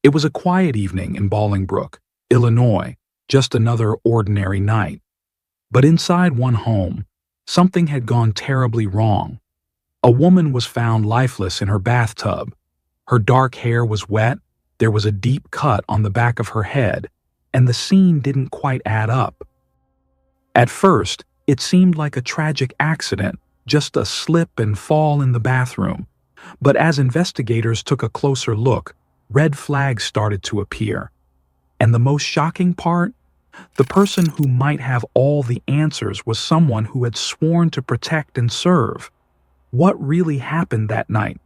It was a quiet evening in Bolingbrook, Illinois, just another ordinary night. But inside one home, something had gone terribly wrong. A woman was found lifeless in her bathtub. Her dark hair was wet, there was a deep cut on the back of her head, and the scene didn't quite add up. At first, it seemed like a tragic accident, just a slip and fall in the bathroom. But as investigators took a closer look, red flags started to appear. And the most shocking part? The person who might have all the answers was someone who had sworn to protect and serve. What really happened that night?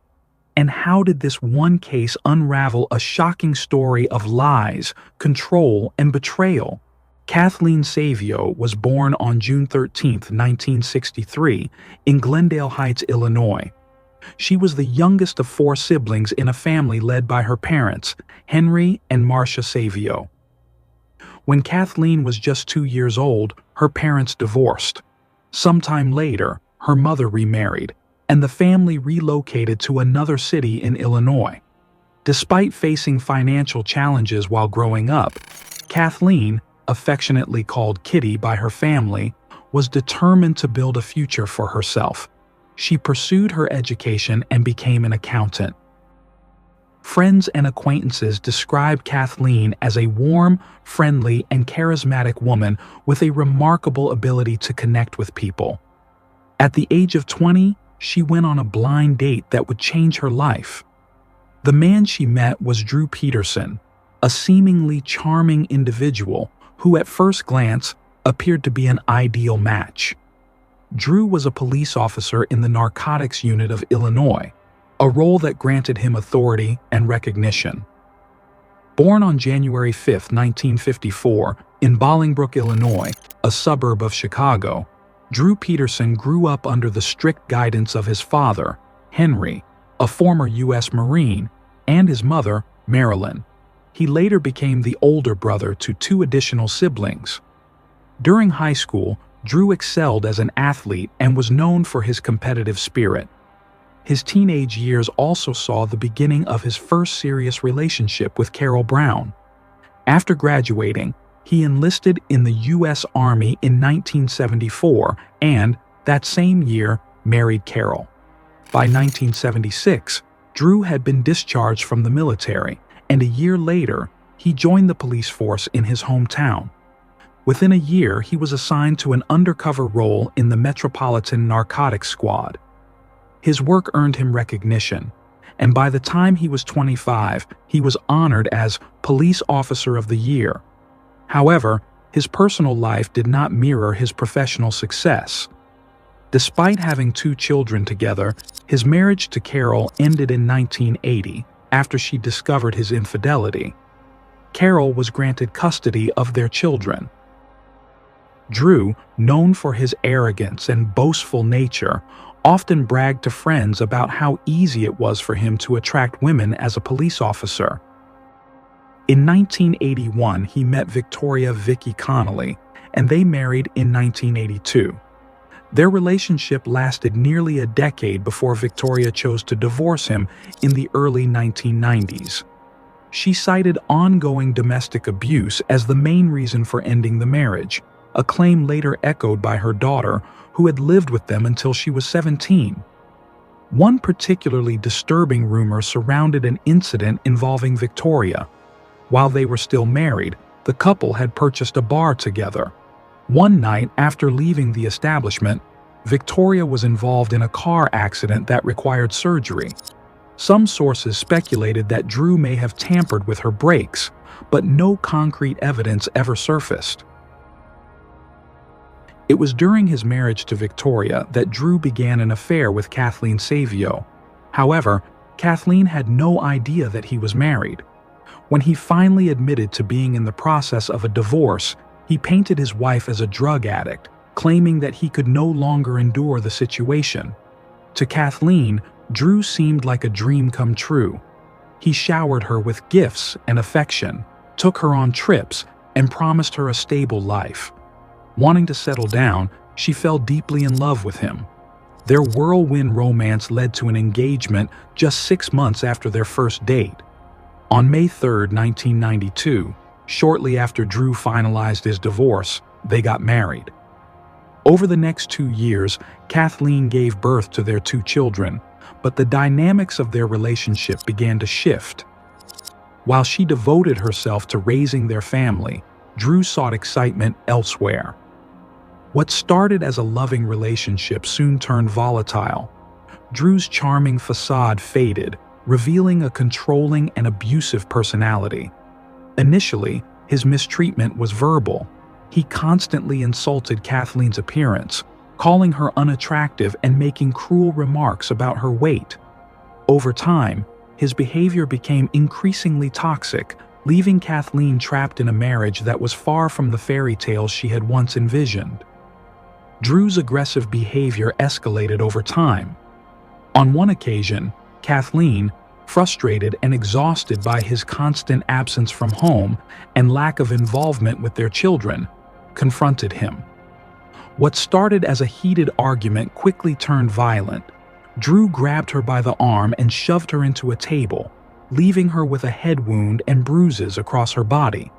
And how did this one case unravel a shocking story of lies, control, and betrayal? Kathleen Savio was born on June 13, 1963, in Glendale Heights, Illinois. She was the youngest of 4 siblings in a family led by her parents, Henry and Marcia Savio. When Kathleen was just 2 years old, her parents divorced. Sometime later, her mother remarried, and the family relocated to another city in Illinois. Despite facing financial challenges while growing up, Kathleen, affectionately called Kitty by her family, was determined to build a future for herself. She pursued her education and became an accountant. Friends and acquaintances described Kathleen as a warm, friendly, and charismatic woman with a remarkable ability to connect with people. At the age of 20, she went on a blind date that would change her life. The man she met was Drew Peterson, a seemingly charming individual who at first glance appeared to be an ideal match. Drew was a police officer in the narcotics unit of Illinois, a role that granted him authority and recognition. Born on January 5, 1954, in Bolingbrook, Illinois, a suburb of Chicago, Drew Peterson grew up under the strict guidance of his father, Henry, a former U.S. Marine, and his mother, Marilyn. He later became the older brother to 2 additional siblings. During high school, Drew excelled as an athlete and was known for his competitive spirit. His teenage years also saw the beginning of his first serious relationship with Carol Brown. After graduating, he enlisted in the U.S. Army in 1974 and, that same year, married Carol. By 1976, Drew had been discharged from the military, and a year later, he joined the police force in his hometown. Within a year, he was assigned to an undercover role in the Metropolitan Narcotics Squad. His work earned him recognition, and by the time he was 25, he was honored as Police Officer of the Year. However, his personal life did not mirror his professional success. Despite having 2 children together, his marriage to Carol ended in 1980 after she discovered his infidelity. Carol was granted custody of their children. Drew, known for his arrogance and boastful nature, often bragged to friends about how easy it was for him to attract women as a police officer. In 1981, he met Victoria Vicky Connolly, and they married in 1982. Their relationship lasted nearly a decade before Victoria chose to divorce him in the early 1990s. She cited ongoing domestic abuse as the main reason for ending the marriage, a claim later echoed by her daughter, who had lived with them until she was 17. One particularly disturbing rumor surrounded an incident involving Victoria. While they were still married, the couple had purchased a bar together. One night after leaving the establishment, Victoria was involved in a car accident that required surgery. Some sources speculated that Drew may have tampered with her brakes, but no concrete evidence ever surfaced. It was during his marriage to Victoria that Drew began an affair with Kathleen Savio. However, Kathleen had no idea that he was married. When he finally admitted to being in the process of a divorce, he painted his wife as a drug addict, claiming that he could no longer endure the situation. To Kathleen, Drew seemed like a dream come true. He showered her with gifts and affection, took her on trips, and promised her a stable life. Wanting to settle down, she fell deeply in love with him. Their whirlwind romance led to an engagement just 6 months after their first date. On May 3, 1992, shortly after Drew finalized his divorce, they got married. Over the next 2 years, Kathleen gave birth to their 2 children, but the dynamics of their relationship began to shift. While she devoted herself to raising their family, Drew sought excitement elsewhere. What started as a loving relationship soon turned volatile. Drew's charming facade faded, revealing a controlling and abusive personality. Initially, his mistreatment was verbal. He constantly insulted Kathleen's appearance, calling her unattractive and making cruel remarks about her weight. Over time, his behavior became increasingly toxic, leaving Kathleen trapped in a marriage that was far from the fairy tales she had once envisioned. Drew's aggressive behavior escalated over time. On one occasion, Kathleen, frustrated and exhausted by his constant absence from home and lack of involvement with their children, confronted him. What started as a heated argument quickly turned violent. Drew grabbed her by the arm and shoved her into a table, leaving her with a head wound and bruises across her body.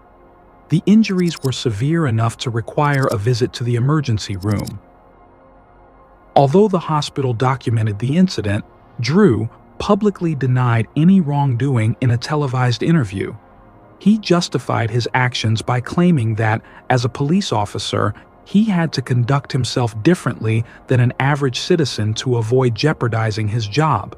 The injuries were severe enough to require a visit to the emergency room. Although the hospital documented the incident, Drew publicly denied any wrongdoing in a televised interview. He justified his actions by claiming that, as a police officer, he had to conduct himself differently than an average citizen to avoid jeopardizing his job.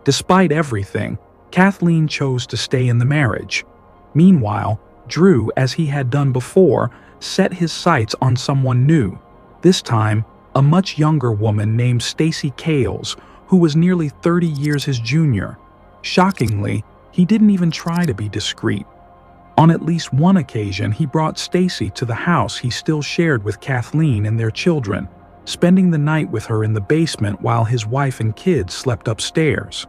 Despite everything, Kathleen chose to stay in the marriage. Meanwhile, Drew, as he had done before, set his sights on someone new, this time a much younger woman named Stacy Kales, who was nearly 30 years his junior. Shockingly, he didn't even try to be discreet. On at least one occasion, he brought Stacy to the house he still shared with Kathleen and their children, spending the night with her in the basement while his wife and kids slept upstairs.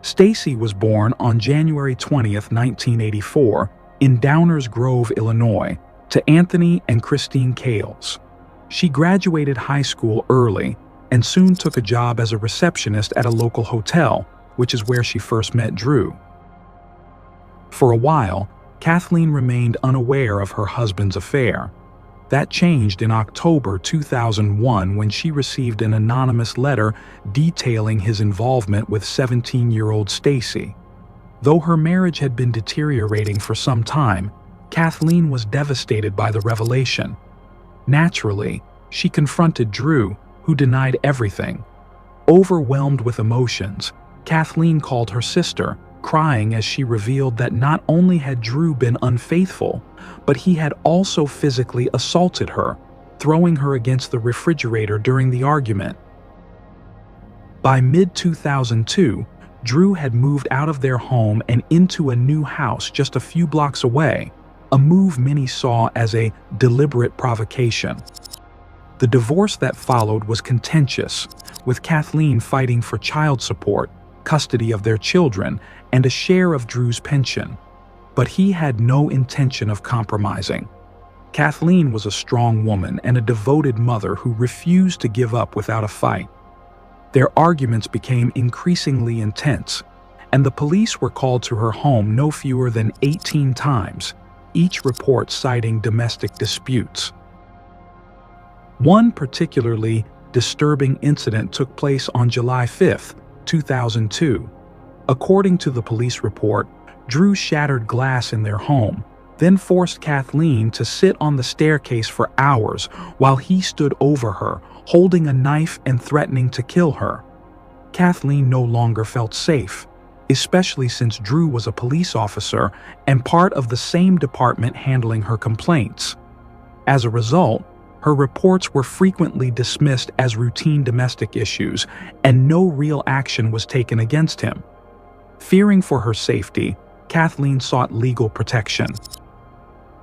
Stacy was born on January 20, 1984, in Downers Grove, Illinois, to Anthony and Christine Kales. She graduated high school early and soon took a job as a receptionist at a local hotel, which is where she first met Drew. For a while, Kathleen remained unaware of her husband's affair. That changed in October 2001 when she received an anonymous letter detailing his involvement with 17-year-old Stacy. Though her marriage had been deteriorating for some time, Kathleen was devastated by the revelation. Naturally, she confronted Drew, who denied everything. Overwhelmed with emotions, Kathleen called her sister, crying as she revealed that not only had Drew been unfaithful, but he had also physically assaulted her, throwing her against the refrigerator during the argument. By mid-2002, Drew had moved out of their home and into a new house just a few blocks away, a move many saw as a deliberate provocation. The divorce that followed was contentious, with Kathleen fighting for child support, custody of their children, and a share of Drew's pension. But he had no intention of compromising. Kathleen was a strong woman and a devoted mother who refused to give up without a fight. Their arguments became increasingly intense, and the police were called to her home no fewer than 18 times, each report citing domestic disputes. One particularly disturbing incident took place on July 5, 2002. According to the police report, Drew shattered glass in their home, then forced Kathleen to sit on the staircase for hours while he stood over her, holding a knife and threatening to kill her. Kathleen no longer felt safe, especially since Drew was a police officer and part of the same department handling her complaints. As a result, her reports were frequently dismissed as routine domestic issues, and no real action was taken against him. Fearing for her safety, Kathleen sought legal protection.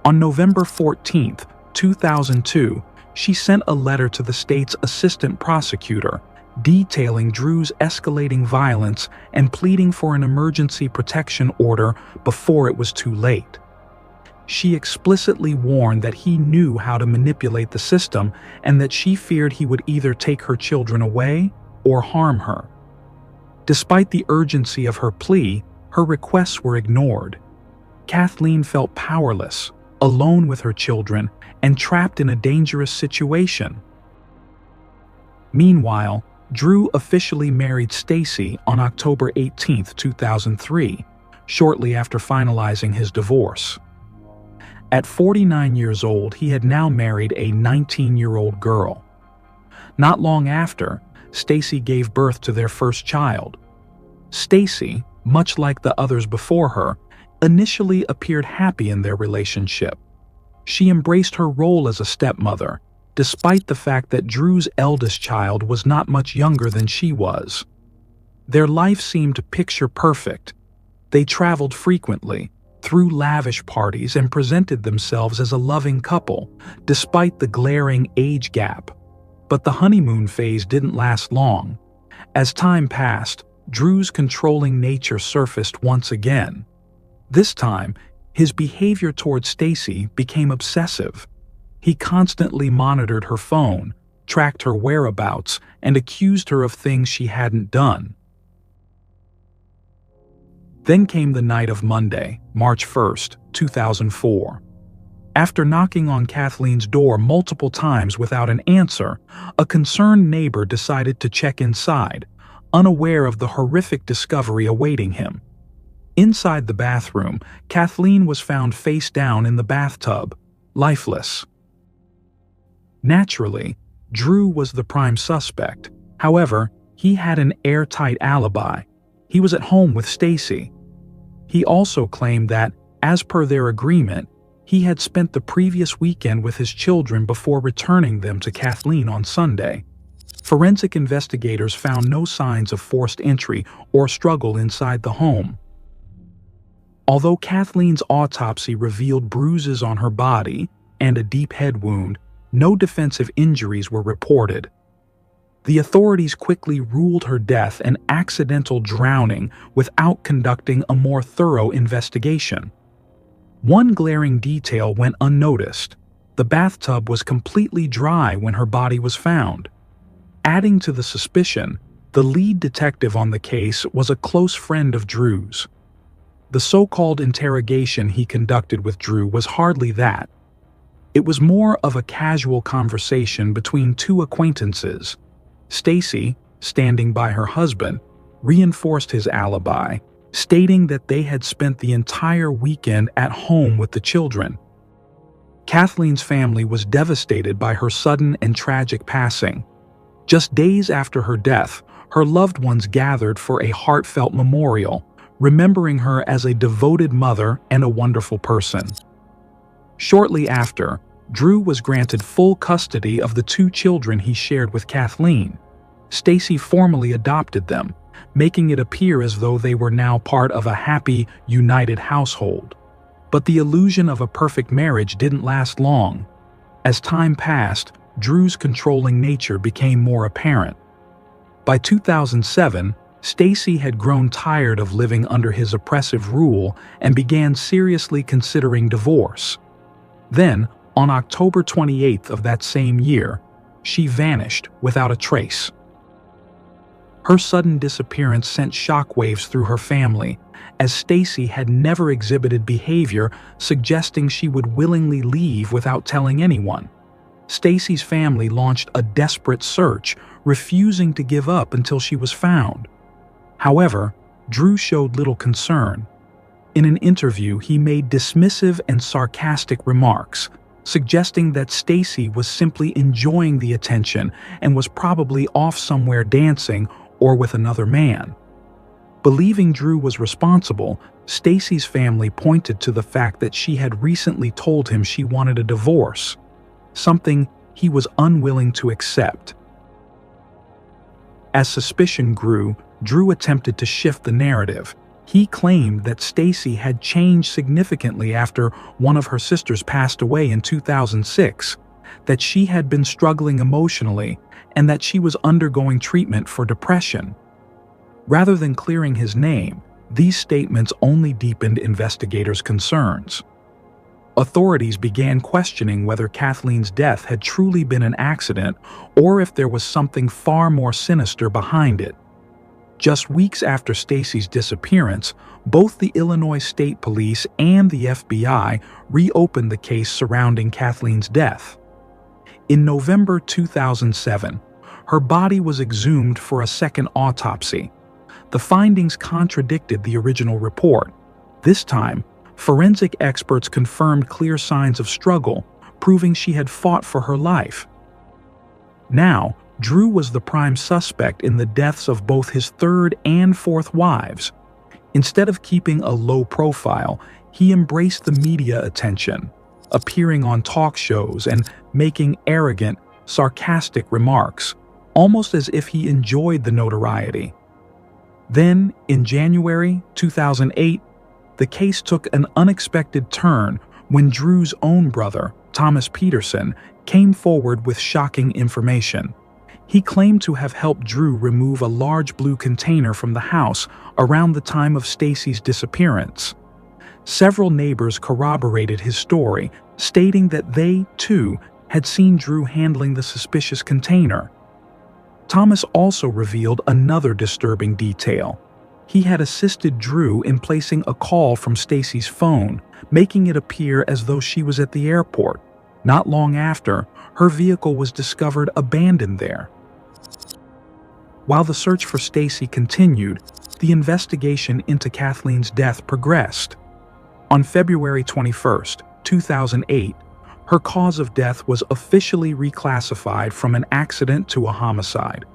On November 14, 2002, she sent a letter to the state's assistant prosecutor, detailing Drew's escalating violence and pleading for an emergency protection order before it was too late. She explicitly warned that he knew how to manipulate the system and that she feared he would either take her children away or harm her. Despite the urgency of her plea, her requests were ignored. Kathleen felt powerless, alone with her children, and trapped in a dangerous situation. Meanwhile, Drew officially married Stacy on October 18, 2003, shortly after finalizing his divorce. At 49 years old, he had now married a 19-year-old girl. Not long after, Stacy gave birth to their first child. Stacy, much like the others before her, initially appeared happy in their relationship. She embraced her role as a stepmother, despite the fact that Drew's eldest child was not much younger than she was. Their life seemed picture perfect. They traveled frequently, threw lavish parties, and presented themselves as a loving couple, despite the glaring age gap. But the honeymoon phase didn't last long. As time passed, Drew's controlling nature surfaced once again. This time, his behavior towards Stacy became obsessive. He constantly monitored her phone, tracked her whereabouts, and accused her of things she hadn't done. Then came the night of Monday, March 1st, 2004. After knocking on Kathleen's door multiple times without an answer, a concerned neighbor decided to check inside, unaware of the horrific discovery awaiting him. Inside the bathroom, Kathleen was found face down in the bathtub, lifeless. Naturally, Drew was the prime suspect. However, he had an airtight alibi. He was at home with Stacy. He also claimed that, as per their agreement, he had spent the previous weekend with his children before returning them to Kathleen on Sunday. Forensic investigators found no signs of forced entry or struggle inside the home. Although Kathleen's autopsy revealed bruises on her body and a deep head wound, no defensive injuries were reported. The authorities quickly ruled her death an accidental drowning without conducting a more thorough investigation. One glaring detail went unnoticed. The bathtub was completely dry when her body was found. Adding to the suspicion, the lead detective on the case was a close friend of Drew's. The so-called interrogation he conducted with Drew was hardly that. It was more of a casual conversation between two acquaintances. Stacy, standing by her husband, reinforced his alibi, stating that they had spent the entire weekend at home with the children. Kathleen's family was devastated by her sudden and tragic passing. Just days after her death, her loved ones gathered for a heartfelt memorial, remembering her as a devoted mother and a wonderful person. Shortly after, Drew was granted full custody of the two children he shared with Kathleen. Stacy formally adopted them, making it appear as though they were now part of a happy, united household. But the illusion of a perfect marriage didn't last long. As time passed, Drew's controlling nature became more apparent. By 2007, Stacy had grown tired of living under his oppressive rule and began seriously considering divorce. Then, on October 28th of that same year, she vanished without a trace. Her sudden disappearance sent shockwaves through her family, as Stacy had never exhibited behavior suggesting she would willingly leave without telling anyone. Stacy's family launched a desperate search, refusing to give up until she was found. However, Drew showed little concern. In an interview, he made dismissive and sarcastic remarks, suggesting that Stacy was simply enjoying the attention and was probably off somewhere dancing or with another man. Believing Drew was responsible, Stacy's family pointed to the fact that she had recently told him she wanted a divorce, something he was unwilling to accept. As suspicion grew, Drew attempted to shift the narrative. He claimed that Stacy had changed significantly after one of her sisters passed away in 2006, that she had been struggling emotionally, and that she was undergoing treatment for depression. Rather than clearing his name, these statements only deepened investigators' concerns. Authorities began questioning whether Kathleen's death had truly been an accident or if there was something far more sinister behind it. Just weeks after Stacy's disappearance, both the Illinois State Police and the FBI reopened the case surrounding Kathleen's death. In November 2007, her body was exhumed for a second autopsy. The findings contradicted the original report. This time, forensic experts confirmed clear signs of struggle, proving she had fought for her life. Now, Drew was the prime suspect in the deaths of both his third and fourth wives. Instead of keeping a low profile, he embraced the media attention, appearing on talk shows and making arrogant, sarcastic remarks, almost as if he enjoyed the notoriety. Then, in January 2008, the case took an unexpected turn when Drew's own brother, Thomas Peterson, came forward with shocking information. He claimed to have helped Drew remove a large blue container from the house around the time of Stacy's disappearance. Several neighbors corroborated his story, stating that they, too, had seen Drew handling the suspicious container. Thomas also revealed another disturbing detail. He had assisted Drew in placing a call from Stacy's phone, making it appear as though she was at the airport. Not long after, her vehicle was discovered abandoned there. While the search for Stacy continued, the investigation into Kathleen's death progressed. On February 21, 2008, her cause of death was officially reclassified from an accident to a homicide.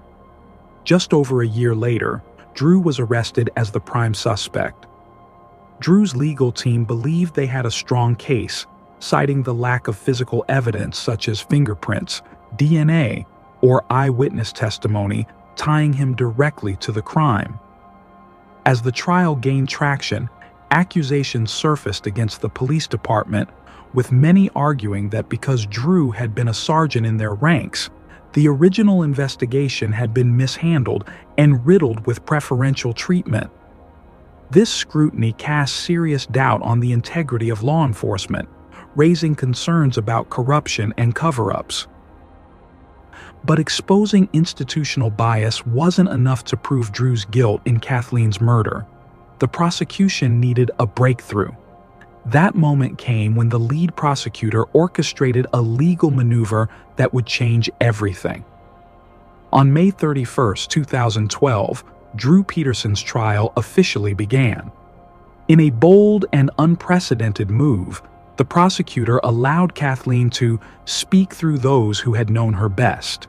Just over a year later, Drew was arrested as the prime suspect. Drew's legal team believed they had a strong case, citing the lack of physical evidence such as fingerprints, DNA, or eyewitness testimony tying him directly to the crime. As the trial gained traction, accusations surfaced against the police department, with many arguing that because Drew had been a sergeant in their ranks, the original investigation had been mishandled and riddled with preferential treatment. This scrutiny cast serious doubt on the integrity of law enforcement, raising concerns about corruption and cover-ups. But exposing institutional bias wasn't enough to prove Drew's guilt in Kathleen's murder. The prosecution needed a breakthrough. That moment came when the lead prosecutor orchestrated a legal maneuver that would change everything. On May 31, 2012, Drew Peterson's trial officially began. In a bold and unprecedented move, the prosecutor allowed Kathleen to speak through those who had known her best.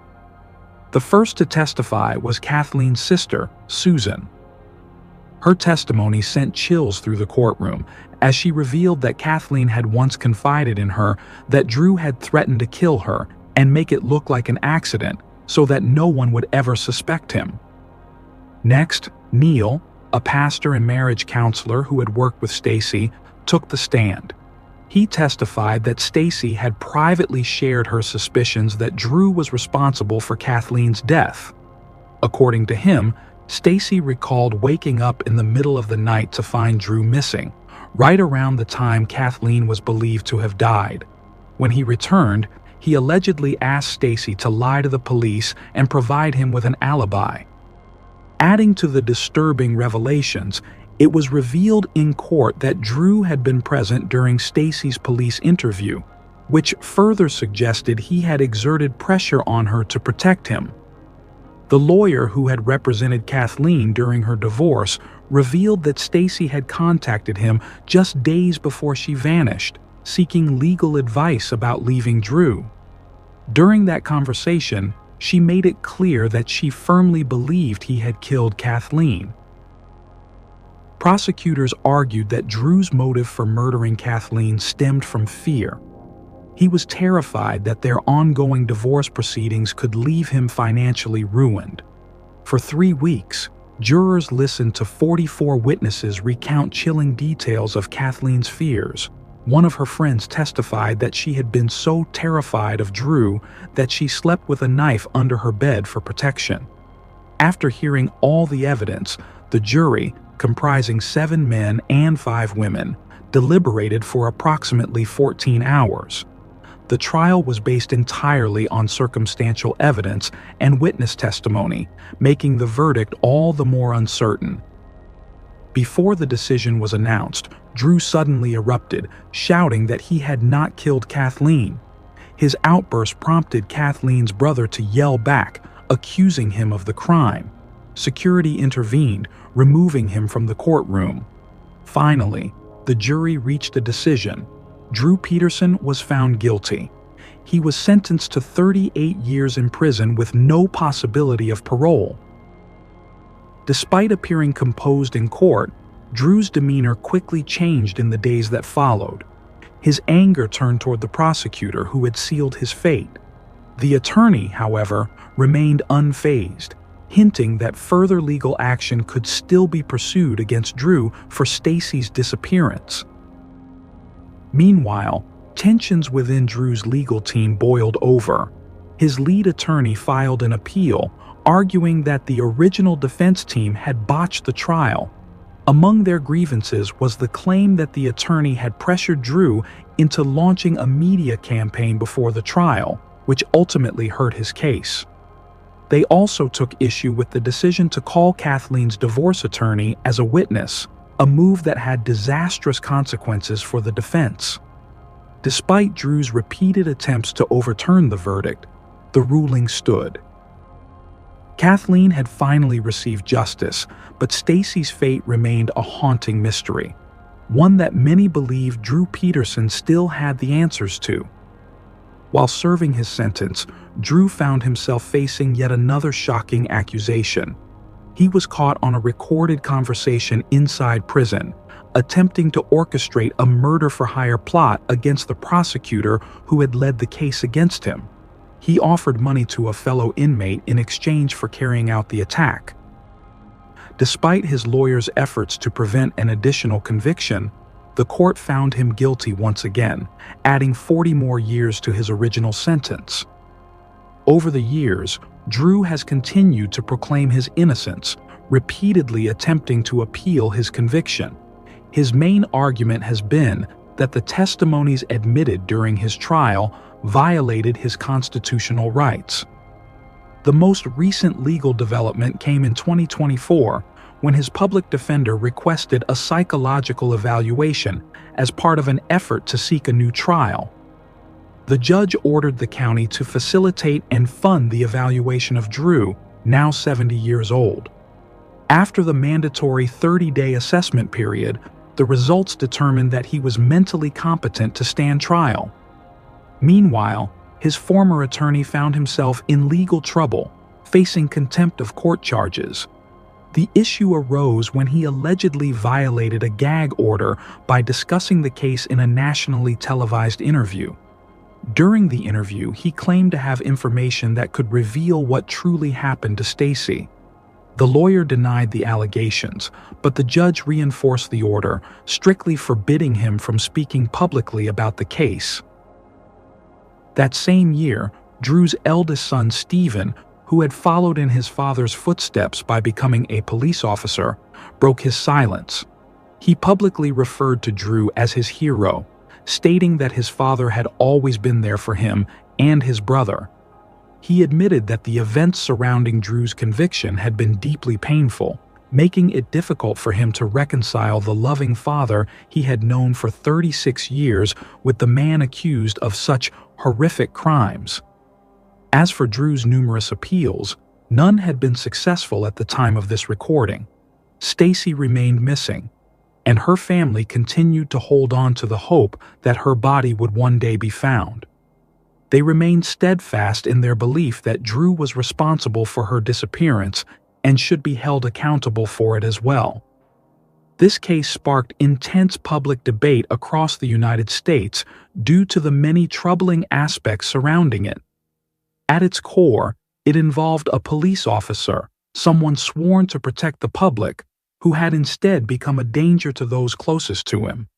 The first to testify was Kathleen's sister, Susan. Her testimony sent chills through the courtroom as she revealed that Kathleen had once confided in her that Drew had threatened to kill her and make it look like an accident so that no one would ever suspect him. Next, Neil, a pastor and marriage counselor who had worked with Stacy, took the stand. He testified that Stacy had privately shared her suspicions that Drew was responsible for Kathleen's death. According to him, Stacy recalled waking up in the middle of the night to find Drew missing, right around the time Kathleen was believed to have died. When he returned, he allegedly asked Stacy to lie to the police and provide him with an alibi. Adding to the disturbing revelations, it was revealed in court that Drew had been present during Stacy's police interview, which further suggested he had exerted pressure on her to protect him. The lawyer who had represented Kathleen during her divorce revealed that Stacy had contacted him just days before she vanished, seeking legal advice about leaving Drew. During that conversation, she made it clear that she firmly believed he had killed Kathleen. Prosecutors argued that Drew's motive for murdering Kathleen stemmed from fear. He was terrified that their ongoing divorce proceedings could leave him financially ruined. For 3 weeks, jurors listened to 44 witnesses recount chilling details of Kathleen's fears. One of her friends testified that she had been so terrified of Drew that she slept with a knife under her bed for protection. After hearing all the evidence, the jury, comprising 7 men and 5 women, deliberated for approximately 14 hours. The trial was based entirely on circumstantial evidence and witness testimony, making the verdict all the more uncertain. Before the decision was announced, Drew suddenly erupted, shouting that he had not killed Kathleen. His outburst prompted Kathleen's brother to yell back, accusing him of the crime. Security intervened, removing him from the courtroom. Finally, the jury reached a decision. Drew Peterson was found guilty. He was sentenced to 38 years in prison with no possibility of parole. Despite appearing composed in court, Drew's demeanor quickly changed in the days that followed. His anger turned toward the prosecutor who had sealed his fate. The attorney, however, remained unfazed, hinting that further legal action could still be pursued against Drew for Stacy's disappearance. Meanwhile, tensions within Drew's legal team boiled over. His lead attorney filed an appeal, arguing that the original defense team had botched the trial. Among their grievances was the claim that the attorney had pressured Drew into launching a media campaign before the trial, which ultimately hurt his case. They also took issue with the decision to call Kathleen's divorce attorney as a witness, a move that had disastrous consequences for the defense. Despite Drew's repeated attempts to overturn the verdict, the ruling stood. Kathleen had finally received justice, but Stacy's fate remained a haunting mystery, one that many believed Drew Peterson still had the answers to. While serving his sentence, Drew found himself facing yet another shocking accusation. He was caught on a recorded conversation inside prison, attempting to orchestrate a murder-for-hire plot against the prosecutor who had led the case against him. He offered money to a fellow inmate in exchange for carrying out the attack. Despite his lawyer's efforts to prevent an additional conviction, the court found him guilty once again, adding 40 more years to his original sentence. Over the years, Drew has continued to proclaim his innocence, repeatedly attempting to appeal his conviction. His main argument has been that the testimonies admitted during his trial violated his constitutional rights. The most recent legal development came in 2024 when his public defender requested a psychological evaluation as part of an effort to seek a new trial. The judge ordered the county to facilitate and fund the evaluation of Drew, now 70 years old. After the mandatory 30-day assessment period, the results determined that he was mentally competent to stand trial. Meanwhile, his former attorney found himself in legal trouble, facing contempt of court charges. The issue arose when he allegedly violated a gag order by discussing the case in a nationally televised interview. During the interview, he claimed to have information that could reveal what truly happened to Stacy. The lawyer denied the allegations, but the judge reinforced the order, strictly forbidding him from speaking publicly about the case. That same year, Drew's eldest son, Stephen, who had followed in his father's footsteps by becoming a police officer, broke his silence. He publicly referred to Drew as his hero, stating that his father had always been there for him and his brother. He admitted that the events surrounding Drew's conviction had been deeply painful, making it difficult for him to reconcile the loving father he had known for 36 years with the man accused of such horrific crimes. As for Drew's numerous appeals, none had been successful at the time of this recording. Stacy remained missing, and her family continued to hold on to the hope that her body would one day be found. They remained steadfast in their belief that Drew was responsible for her disappearance and should be held accountable for it as well. This case sparked intense public debate across the United States due to the many troubling aspects surrounding it. At its core, it involved a police officer, someone sworn to protect the public, who had instead become a danger to those closest to him.